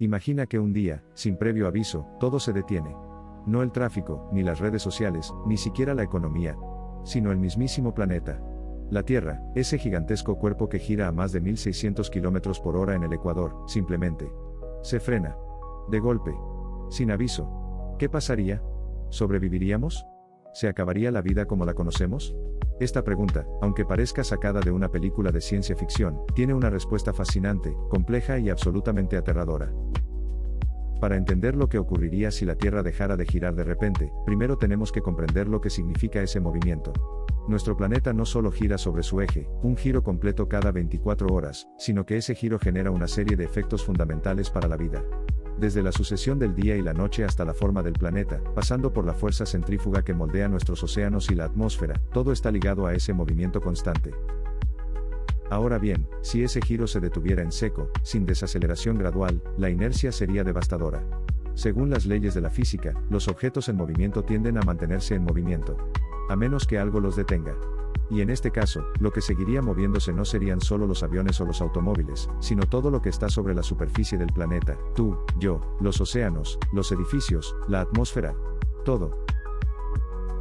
Imagina que un día, sin previo aviso, todo se detiene. No el tráfico, ni las redes sociales, ni siquiera la economía, sino el mismísimo planeta. La Tierra, ese gigantesco cuerpo que gira a más de 1600 km por hora en el Ecuador, simplemente se frena. De golpe. Sin aviso. ¿Qué pasaría? ¿Sobreviviríamos? ¿Se acabaría la vida como la conocemos? Esta pregunta, aunque parezca sacada de una película de ciencia ficción, tiene una respuesta fascinante, compleja y absolutamente aterradora. Para entender lo que ocurriría si la Tierra dejara de girar de repente, primero tenemos que comprender lo que significa ese movimiento. Nuestro planeta no solo gira sobre su eje, un giro completo cada 24 horas, sino que ese giro genera una serie de efectos fundamentales para la vida. Desde la sucesión del día y la noche hasta la forma del planeta, pasando por la fuerza centrífuga que moldea nuestros océanos y la atmósfera, todo está ligado a ese movimiento constante. Ahora bien, si ese giro se detuviera en seco, sin desaceleración gradual, la inercia sería devastadora. Según las leyes de la física, los objetos en movimiento tienden a mantenerse en movimiento, a menos que algo los detenga. Y en este caso, lo que seguiría moviéndose no serían solo los aviones o los automóviles, sino todo lo que está sobre la superficie del planeta, tú, yo, los océanos, los edificios, la atmósfera, todo.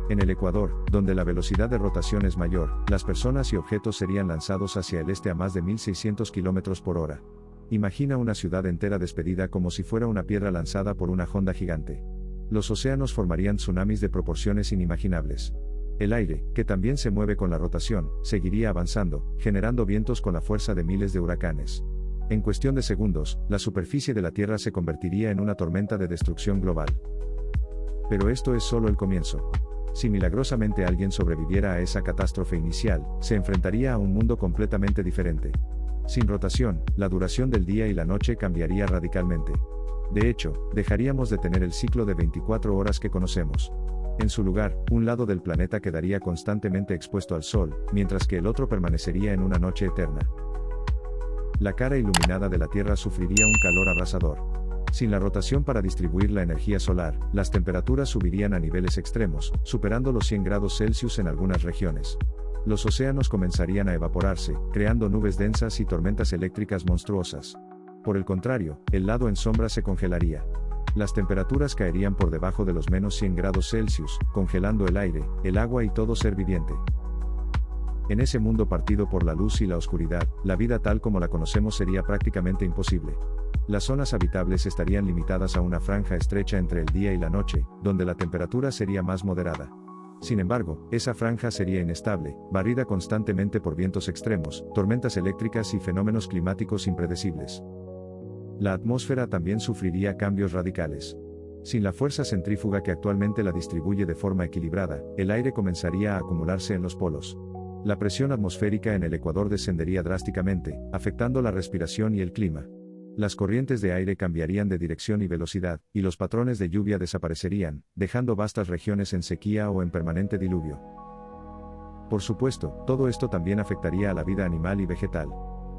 En el Ecuador, donde la velocidad de rotación es mayor, las personas y objetos serían lanzados hacia el este a más de 1600 km por hora. Imagina una ciudad entera despedida como si fuera una piedra lanzada por una honda gigante. Los océanos formarían tsunamis de proporciones inimaginables. El aire, que también se mueve con la rotación, seguiría avanzando, generando vientos con la fuerza de miles de huracanes. En cuestión de segundos, la superficie de la Tierra se convertiría en una tormenta de destrucción global. Pero esto es solo el comienzo. Si milagrosamente alguien sobreviviera a esa catástrofe inicial, se enfrentaría a un mundo completamente diferente. Sin rotación, la duración del día y la noche cambiaría radicalmente. De hecho, dejaríamos de tener el ciclo de 24 horas que conocemos. En su lugar, un lado del planeta quedaría constantemente expuesto al sol, mientras que el otro permanecería en una noche eterna. La cara iluminada de la Tierra sufriría un calor abrasador. Sin la rotación para distribuir la energía solar, las temperaturas subirían a niveles extremos, superando los 100 grados Celsius en algunas regiones. Los océanos comenzarían a evaporarse, creando nubes densas y tormentas eléctricas monstruosas. Por el contrario, el lado en sombra se congelaría. Las temperaturas caerían por debajo de los menos 100 grados Celsius, congelando el aire, el agua y todo ser viviente. En ese mundo partido por la luz y la oscuridad, la vida tal como la conocemos sería prácticamente imposible. Las zonas habitables estarían limitadas a una franja estrecha entre el día y la noche, donde la temperatura sería más moderada. Sin embargo, esa franja sería inestable, barrida constantemente por vientos extremos, tormentas eléctricas y fenómenos climáticos impredecibles. La atmósfera también sufriría cambios radicales. Sin la fuerza centrífuga que actualmente la distribuye de forma equilibrada, el aire comenzaría a acumularse en los polos. La presión atmosférica en el Ecuador descendería drásticamente, afectando la respiración y el clima. Las corrientes de aire cambiarían de dirección y velocidad, y los patrones de lluvia desaparecerían, dejando vastas regiones en sequía o en permanente diluvio. Por supuesto, todo esto también afectaría a la vida animal y vegetal.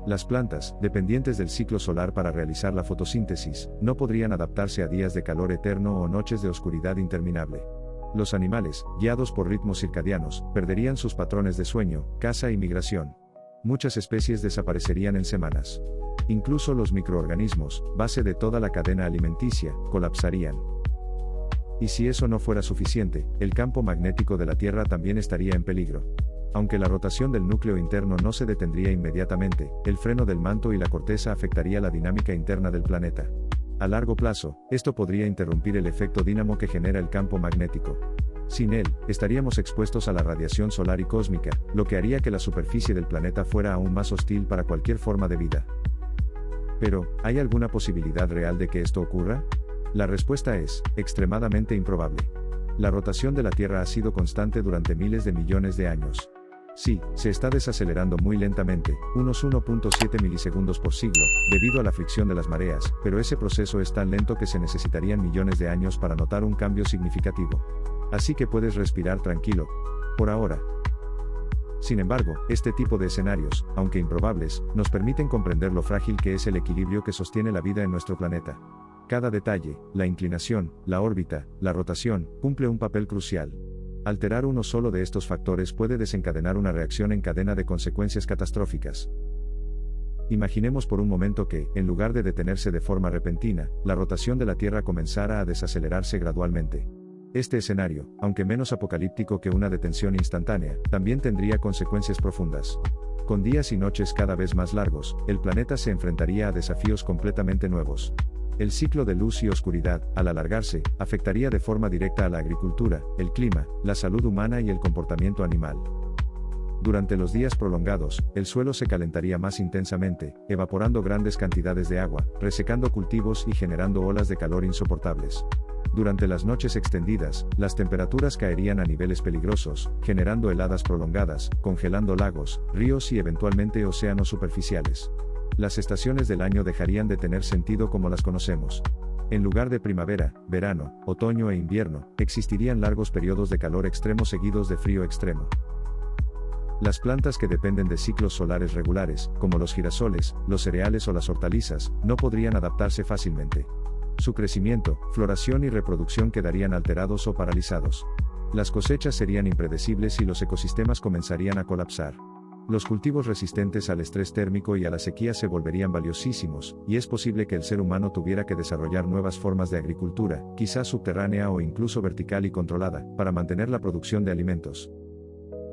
Las plantas, dependientes del ciclo solar para realizar la fotosíntesis, no podrían adaptarse a días de calor eterno o noches de oscuridad interminable. Los animales, guiados por ritmos circadianos, perderían sus patrones de sueño, caza y migración. Muchas especies desaparecerían en semanas. Incluso los microorganismos, base de toda la cadena alimenticia, colapsarían. Y si eso no fuera suficiente, el campo magnético de la Tierra también estaría en peligro. Aunque la rotación del núcleo interno no se detendría inmediatamente, el freno del manto y la corteza afectaría la dinámica interna del planeta. A largo plazo, esto podría interrumpir el efecto dínamo que genera el campo magnético. Sin él, estaríamos expuestos a la radiación solar y cósmica, lo que haría que la superficie del planeta fuera aún más hostil para cualquier forma de vida. Pero, ¿hay alguna posibilidad real de que esto ocurra? La respuesta es, extremadamente improbable. La rotación de la Tierra ha sido constante durante miles de millones de años. Sí, se está desacelerando muy lentamente, unos 1.7 milisegundos por siglo, debido a la fricción de las mareas, pero ese proceso es tan lento que se necesitarían millones de años para notar un cambio significativo. Así que puedes respirar tranquilo. Por ahora. Sin embargo, este tipo de escenarios, aunque improbables, nos permiten comprender lo frágil que es el equilibrio que sostiene la vida en nuestro planeta. Cada detalle, la inclinación, la órbita, la rotación, cumple un papel crucial. Alterar uno solo de estos factores puede desencadenar una reacción en cadena de consecuencias catastróficas. Imaginemos por un momento que, en lugar de detenerse de forma repentina, la rotación de la Tierra comenzara a desacelerarse gradualmente. Este escenario, aunque menos apocalíptico que una detención instantánea, también tendría consecuencias profundas. Con días y noches cada vez más largos, el planeta se enfrentaría a desafíos completamente nuevos. El ciclo de luz y oscuridad, al alargarse, afectaría de forma directa a la agricultura, el clima, la salud humana y el comportamiento animal. Durante los días prolongados, el suelo se calentaría más intensamente, evaporando grandes cantidades de agua, resecando cultivos y generando olas de calor insoportables. Durante las noches extendidas, las temperaturas caerían a niveles peligrosos, generando heladas prolongadas, congelando lagos, ríos y eventualmente océanos superficiales. Las estaciones del año dejarían de tener sentido como las conocemos. En lugar de primavera, verano, otoño e invierno, existirían largos periodos de calor extremo seguidos de frío extremo. Las plantas que dependen de ciclos solares regulares, como los girasoles, los cereales o las hortalizas, no podrían adaptarse fácilmente. Su crecimiento, floración y reproducción quedarían alterados o paralizados. Las cosechas serían impredecibles y los ecosistemas comenzarían a colapsar. Los cultivos resistentes al estrés térmico y a la sequía se volverían valiosísimos, y es posible que el ser humano tuviera que desarrollar nuevas formas de agricultura, quizás subterránea o incluso vertical y controlada, para mantener la producción de alimentos.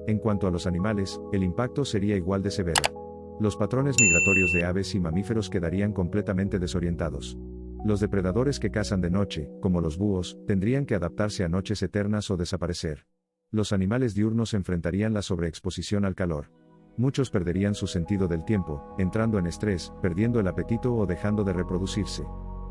En cuanto a los animales, el impacto sería igual de severo. Los patrones migratorios de aves y mamíferos quedarían completamente desorientados. Los depredadores que cazan de noche, como los búhos, tendrían que adaptarse a noches eternas o desaparecer. Los animales diurnos enfrentarían la sobreexposición al calor. Muchos perderían su sentido del tiempo, entrando en estrés, perdiendo el apetito o dejando de reproducirse.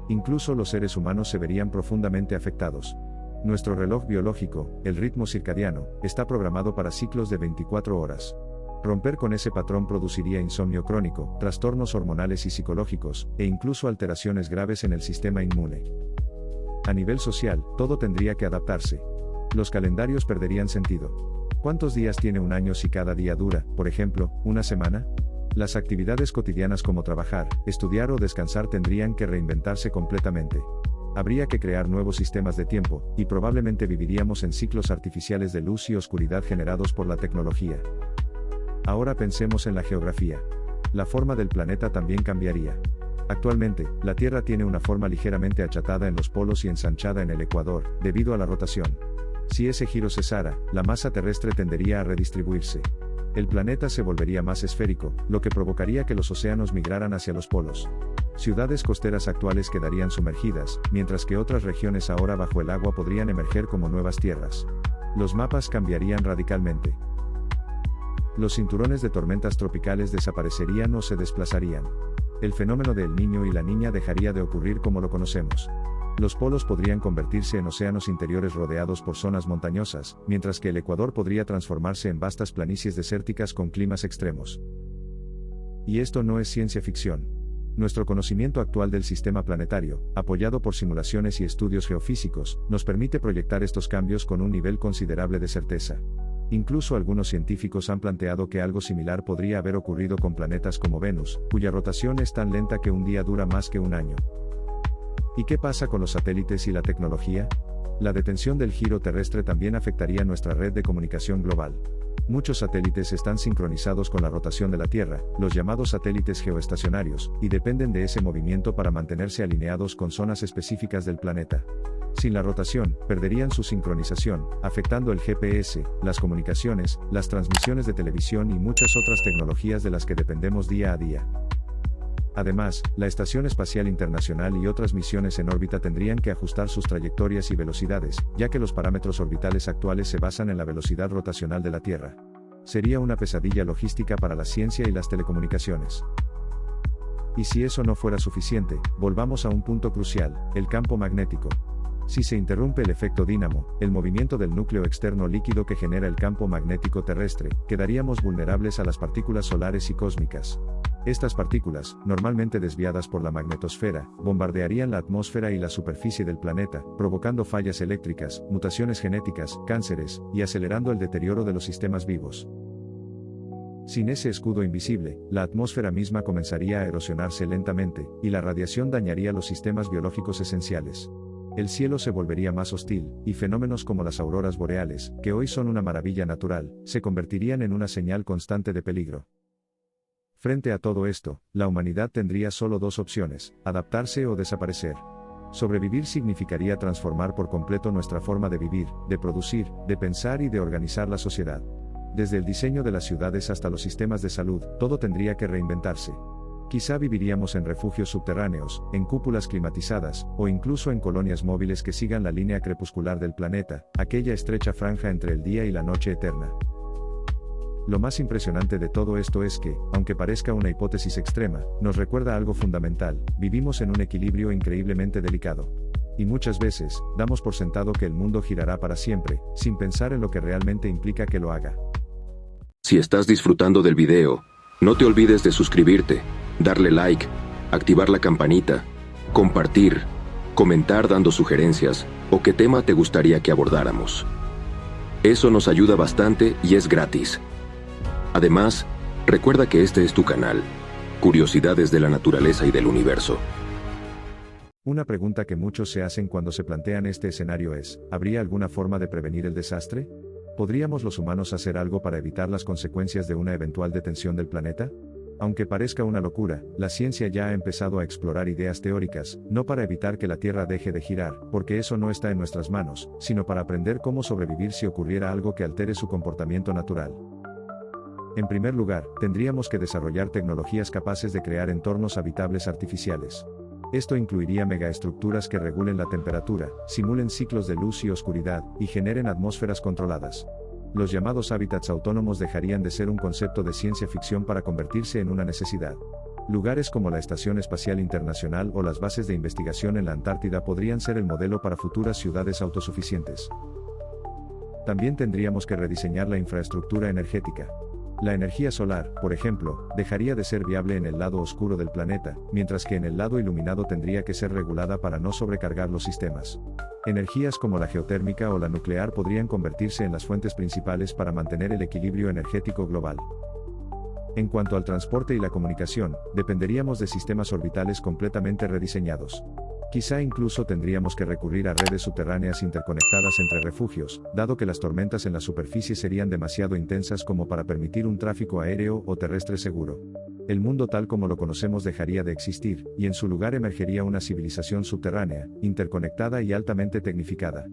Incluso los seres humanos se verían profundamente afectados. Nuestro reloj biológico, el ritmo circadiano, está programado para ciclos de 24 horas. Romper con ese patrón produciría insomnio crónico, trastornos hormonales y psicológicos, e incluso alteraciones graves en el sistema inmune. A nivel social, todo tendría que adaptarse. Los calendarios perderían sentido. ¿Cuántos días tiene un año si cada día dura, por ejemplo, una semana? Las actividades cotidianas como trabajar, estudiar o descansar tendrían que reinventarse completamente. Habría que crear nuevos sistemas de tiempo, y probablemente viviríamos en ciclos artificiales de luz y oscuridad generados por la tecnología. Ahora pensemos en la geografía. La forma del planeta también cambiaría. Actualmente, la Tierra tiene una forma ligeramente achatada en los polos y ensanchada en el ecuador, debido a la rotación. Si ese giro cesara, la masa terrestre tendería a redistribuirse. El planeta se volvería más esférico, lo que provocaría que los océanos migraran hacia los polos. Ciudades costeras actuales quedarían sumergidas, mientras que otras regiones ahora bajo el agua podrían emerger como nuevas tierras. Los mapas cambiarían radicalmente. Los cinturones de tormentas tropicales desaparecerían o se desplazarían. El fenómeno del Niño y la Niña dejaría de ocurrir como lo conocemos. Los polos podrían convertirse en océanos interiores rodeados por zonas montañosas, mientras que el Ecuador podría transformarse en vastas planicies desérticas con climas extremos. Y esto no es ciencia ficción. Nuestro conocimiento actual del sistema planetario, apoyado por simulaciones y estudios geofísicos, nos permite proyectar estos cambios con un nivel considerable de certeza. Incluso algunos científicos han planteado que algo similar podría haber ocurrido con planetas como Venus, cuya rotación es tan lenta que un día dura más que un año. ¿Y qué pasa con los satélites y la tecnología? La detención del giro terrestre también afectaría nuestra red de comunicación global. Muchos satélites están sincronizados con la rotación de la Tierra, los llamados satélites geoestacionarios, y dependen de ese movimiento para mantenerse alineados con zonas específicas del planeta. Sin la rotación, perderían su sincronización, afectando el GPS, las comunicaciones, las transmisiones de televisión y muchas otras tecnologías de las que dependemos día a día. Además, la Estación Espacial Internacional y otras misiones en órbita tendrían que ajustar sus trayectorias y velocidades, ya que los parámetros orbitales actuales se basan en la velocidad rotacional de la Tierra. Sería una pesadilla logística para la ciencia y las telecomunicaciones. Y si eso no fuera suficiente, volvamos a un punto crucial, el campo magnético. Si se interrumpe el efecto dínamo, el movimiento del núcleo externo líquido que genera el campo magnético terrestre, quedaríamos vulnerables a las partículas solares y cósmicas. Estas partículas, normalmente desviadas por la magnetosfera, bombardearían la atmósfera y la superficie del planeta, provocando fallas eléctricas, mutaciones genéticas, cánceres, y acelerando el deterioro de los sistemas vivos. Sin ese escudo invisible, la atmósfera misma comenzaría a erosionarse lentamente, y la radiación dañaría los sistemas biológicos esenciales. El cielo se volvería más hostil, y fenómenos como las auroras boreales, que hoy son una maravilla natural, se convertirían en una señal constante de peligro. Frente a todo esto, la humanidad tendría solo dos opciones: adaptarse o desaparecer. Sobrevivir significaría transformar por completo nuestra forma de vivir, de producir, de pensar y de organizar la sociedad. Desde el diseño de las ciudades hasta los sistemas de salud, todo tendría que reinventarse. Quizá viviríamos en refugios subterráneos, en cúpulas climatizadas, o incluso en colonias móviles que sigan la línea crepuscular del planeta, aquella estrecha franja entre el día y la noche eterna. Lo más impresionante de todo esto es que, aunque parezca una hipótesis extrema, nos recuerda algo fundamental: vivimos en un equilibrio increíblemente delicado. Y muchas veces, damos por sentado que el mundo girará para siempre, sin pensar en lo que realmente implica que lo haga. Si estás disfrutando del video, no te olvides de suscribirte, darle like, activar la campanita, compartir, comentar dando sugerencias o qué tema te gustaría que abordáramos. Eso nos ayuda bastante y es gratis. Además, recuerda que este es tu canal, Curiosidades de la Naturaleza y del Universo. Una pregunta que muchos se hacen cuando se plantean este escenario es: ¿habría alguna forma de prevenir el desastre? ¿Podríamos los humanos hacer algo para evitar las consecuencias de una eventual detención del planeta? Aunque parezca una locura, la ciencia ya ha empezado a explorar ideas teóricas, no para evitar que la Tierra deje de girar, porque eso no está en nuestras manos, sino para aprender cómo sobrevivir si ocurriera algo que altere su comportamiento natural. En primer lugar, tendríamos que desarrollar tecnologías capaces de crear entornos habitables artificiales. Esto incluiría megaestructuras que regulen la temperatura, simulen ciclos de luz y oscuridad, y generen atmósferas controladas. Los llamados hábitats autónomos dejarían de ser un concepto de ciencia ficción para convertirse en una necesidad. Lugares como la Estación Espacial Internacional o las bases de investigación en la Antártida podrían ser el modelo para futuras ciudades autosuficientes. También tendríamos que rediseñar la infraestructura energética. La energía solar, por ejemplo, dejaría de ser viable en el lado oscuro del planeta, mientras que en el lado iluminado tendría que ser regulada para no sobrecargar los sistemas. Energías como la geotérmica o la nuclear podrían convertirse en las fuentes principales para mantener el equilibrio energético global. En cuanto al transporte y la comunicación, dependeríamos de sistemas orbitales completamente rediseñados. Quizá incluso tendríamos que recurrir a redes subterráneas interconectadas entre refugios, dado que las tormentas en la superficie serían demasiado intensas como para permitir un tráfico aéreo o terrestre seguro. El mundo tal como lo conocemos dejaría de existir, y en su lugar emergería una civilización subterránea, interconectada y altamente tecnificada.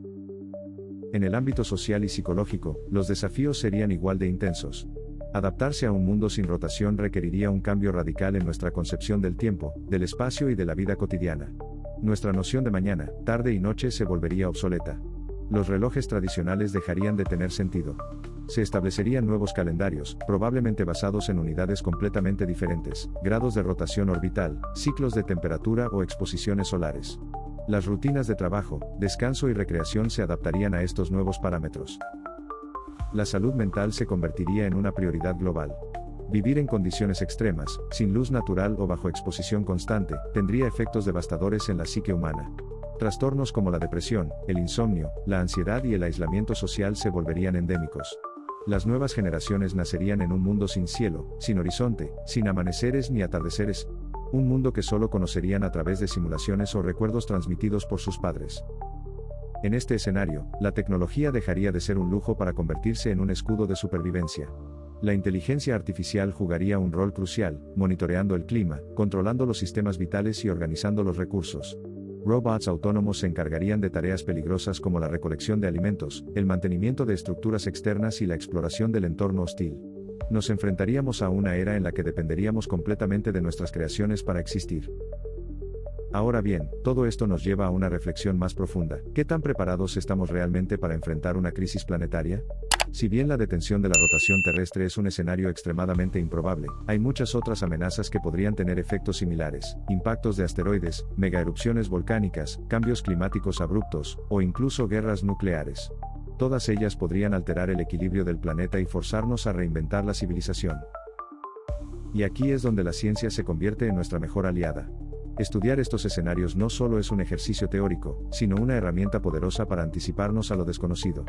En el ámbito social y psicológico, los desafíos serían igual de intensos. Adaptarse a un mundo sin rotación requeriría un cambio radical en nuestra concepción del tiempo, del espacio y de la vida cotidiana. Nuestra noción de mañana, tarde y noche se volvería obsoleta. Los relojes tradicionales dejarían de tener sentido. Se establecerían nuevos calendarios, probablemente basados en unidades completamente diferentes, grados de rotación orbital, ciclos de temperatura o exposiciones solares. Las rutinas de trabajo, descanso y recreación se adaptarían a estos nuevos parámetros. La salud mental se convertiría en una prioridad global. Vivir en condiciones extremas, sin luz natural o bajo exposición constante, tendría efectos devastadores en la psique humana. Trastornos como la depresión, el insomnio, la ansiedad y el aislamiento social se volverían endémicos. Las nuevas generaciones nacerían en un mundo sin cielo, sin horizonte, sin amaneceres ni atardeceres. Un mundo que solo conocerían a través de simulaciones o recuerdos transmitidos por sus padres. En este escenario, la tecnología dejaría de ser un lujo para convertirse en un escudo de supervivencia. La inteligencia artificial jugaría un rol crucial, monitoreando el clima, controlando los sistemas vitales y organizando los recursos. Robots autónomos se encargarían de tareas peligrosas como la recolección de alimentos, el mantenimiento de estructuras externas y la exploración del entorno hostil. Nos enfrentaríamos a una era en la que dependeríamos completamente de nuestras creaciones para existir. Ahora bien, todo esto nos lleva a una reflexión más profunda. ¿Qué tan preparados estamos realmente para enfrentar una crisis planetaria? Si bien la detención de la rotación terrestre es un escenario extremadamente improbable, hay muchas otras amenazas que podrían tener efectos similares: impactos de asteroides, megaerupciones volcánicas, cambios climáticos abruptos, o incluso guerras nucleares. Todas ellas podrían alterar el equilibrio del planeta y forzarnos a reinventar la civilización. Y aquí es donde la ciencia se convierte en nuestra mejor aliada. Estudiar estos escenarios no solo es un ejercicio teórico, sino una herramienta poderosa para anticiparnos a lo desconocido.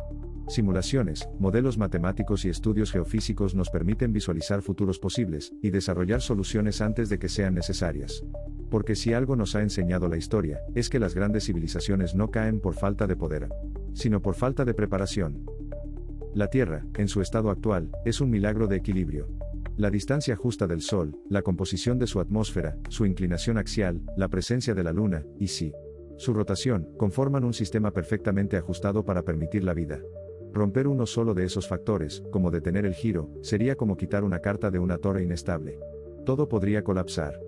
Simulaciones, modelos matemáticos y estudios geofísicos nos permiten visualizar futuros posibles, y desarrollar soluciones antes de que sean necesarias. Porque si algo nos ha enseñado la historia, es que las grandes civilizaciones no caen por falta de poder, sino por falta de preparación. La Tierra, en su estado actual, es un milagro de equilibrio. La distancia justa del Sol, la composición de su atmósfera, su inclinación axial, la presencia de la Luna, y sí, su rotación, conforman un sistema perfectamente ajustado para permitir la vida. Romper uno solo de esos factores, como detener el giro, sería como quitar una carta de una torre inestable. Todo podría colapsar.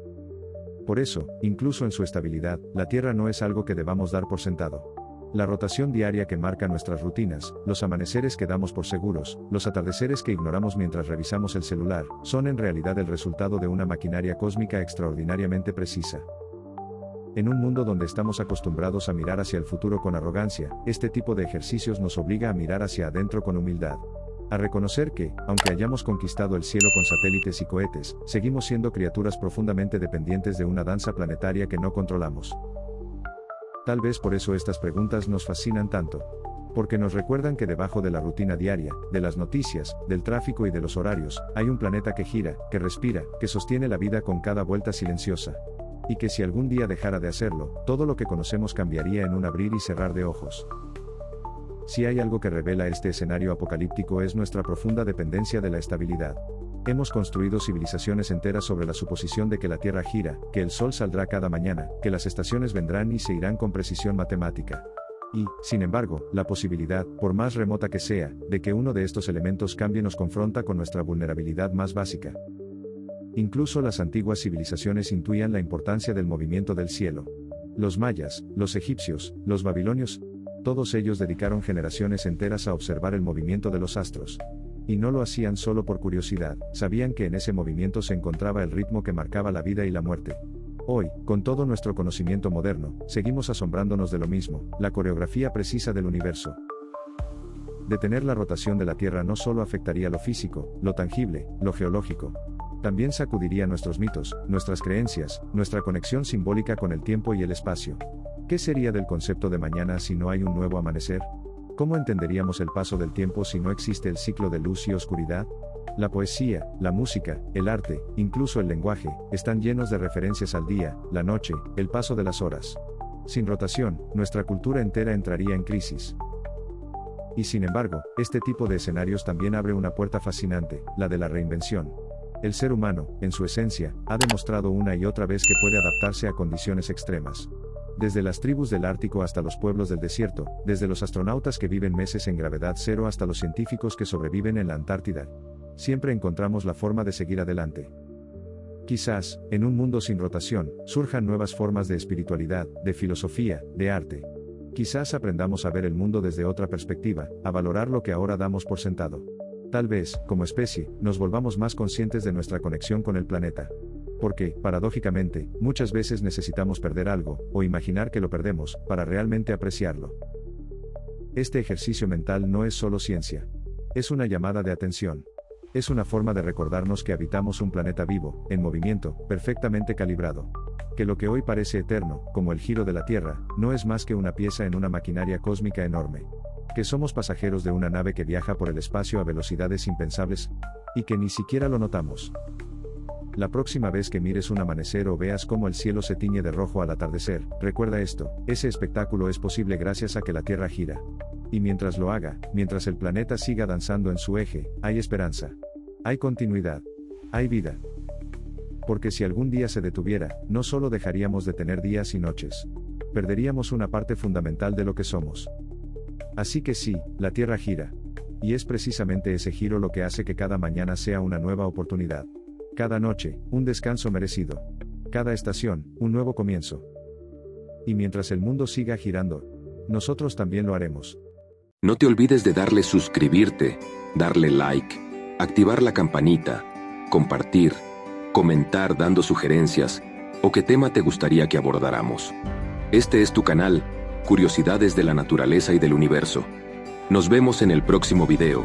Por eso, incluso en su estabilidad, la Tierra no es algo que debamos dar por sentado. La rotación diaria que marca nuestras rutinas, los amaneceres que damos por seguros, los atardeceres que ignoramos mientras revisamos el celular, son en realidad el resultado de una maquinaria cósmica extraordinariamente precisa. En un mundo donde estamos acostumbrados a mirar hacia el futuro con arrogancia, este tipo de ejercicios nos obliga a mirar hacia adentro con humildad. A reconocer que, aunque hayamos conquistado el cielo con satélites y cohetes, seguimos siendo criaturas profundamente dependientes de una danza planetaria que no controlamos. Tal vez por eso estas preguntas nos fascinan tanto. Porque nos recuerdan que debajo de la rutina diaria, de las noticias, del tráfico y de los horarios, hay un planeta que gira, que respira, que sostiene la vida con cada vuelta silenciosa. Y que si algún día dejara de hacerlo, todo lo que conocemos cambiaría en un abrir y cerrar de ojos. Si hay algo que revela este escenario apocalíptico es nuestra profunda dependencia de la estabilidad. Hemos construido civilizaciones enteras sobre la suposición de que la Tierra gira, que el Sol saldrá cada mañana, que las estaciones vendrán y se irán con precisión matemática. Y, sin embargo, la posibilidad, por más remota que sea, de que uno de estos elementos cambie nos confronta con nuestra vulnerabilidad más básica. Incluso las antiguas civilizaciones intuían la importancia del movimiento del cielo. Los mayas, los egipcios, los babilonios, todos ellos dedicaron generaciones enteras a observar el movimiento de los astros. Y no lo hacían solo por curiosidad, sabían que en ese movimiento se encontraba el ritmo que marcaba la vida y la muerte. Hoy, con todo nuestro conocimiento moderno, seguimos asombrándonos de lo mismo, la coreografía precisa del universo. Detener la rotación de la Tierra no solo afectaría lo físico, lo tangible, lo geológico. También sacudiría nuestros mitos, nuestras creencias, nuestra conexión simbólica con el tiempo y el espacio. ¿Qué sería del concepto de mañana si no hay un nuevo amanecer? ¿Cómo entenderíamos el paso del tiempo si no existe el ciclo de luz y oscuridad? La poesía, la música, el arte, incluso el lenguaje, están llenos de referencias al día, la noche, el paso de las horas. Sin rotación, nuestra cultura entera entraría en crisis. Y sin embargo, este tipo de escenarios también abre una puerta fascinante, la de la reinvención. El ser humano, en su esencia, ha demostrado una y otra vez que puede adaptarse a condiciones extremas. Desde las tribus del Ártico hasta los pueblos del desierto, desde los astronautas que viven meses en gravedad cero hasta los científicos que sobreviven en la Antártida. Siempre encontramos la forma de seguir adelante. Quizás, en un mundo sin rotación, surjan nuevas formas de espiritualidad, de filosofía, de arte. Quizás aprendamos a ver el mundo desde otra perspectiva, a valorar lo que ahora damos por sentado. Tal vez, como especie, nos volvamos más conscientes de nuestra conexión con el planeta. Porque, paradójicamente, muchas veces necesitamos perder algo, o imaginar que lo perdemos, para realmente apreciarlo. Este ejercicio mental no es solo ciencia. Es una llamada de atención. Es una forma de recordarnos que habitamos un planeta vivo, en movimiento, perfectamente calibrado. Que lo que hoy parece eterno, como el giro de la Tierra, no es más que una pieza en una maquinaria cósmica enorme. Que somos pasajeros de una nave que viaja por el espacio a velocidades impensables, y que ni siquiera lo notamos. La próxima vez que mires un amanecer o veas cómo el cielo se tiñe de rojo al atardecer, recuerda esto, ese espectáculo es posible gracias a que la Tierra gira. Y mientras lo haga, mientras el planeta siga danzando en su eje, hay esperanza. Hay continuidad. Hay vida. Porque si algún día se detuviera, no solo dejaríamos de tener días y noches. Perderíamos una parte fundamental de lo que somos. Así que sí, la Tierra gira. Y es precisamente ese giro lo que hace que cada mañana sea una nueva oportunidad. Cada noche, un descanso merecido. Cada estación, un nuevo comienzo. Y mientras el mundo siga girando, nosotros también lo haremos. No te olvides de darle suscribirte, darle like, activar la campanita, compartir, comentar dando sugerencias, o qué tema te gustaría que abordáramos. Este es tu canal, Curiosidades de la Naturaleza y del Universo. Nos vemos en el próximo video.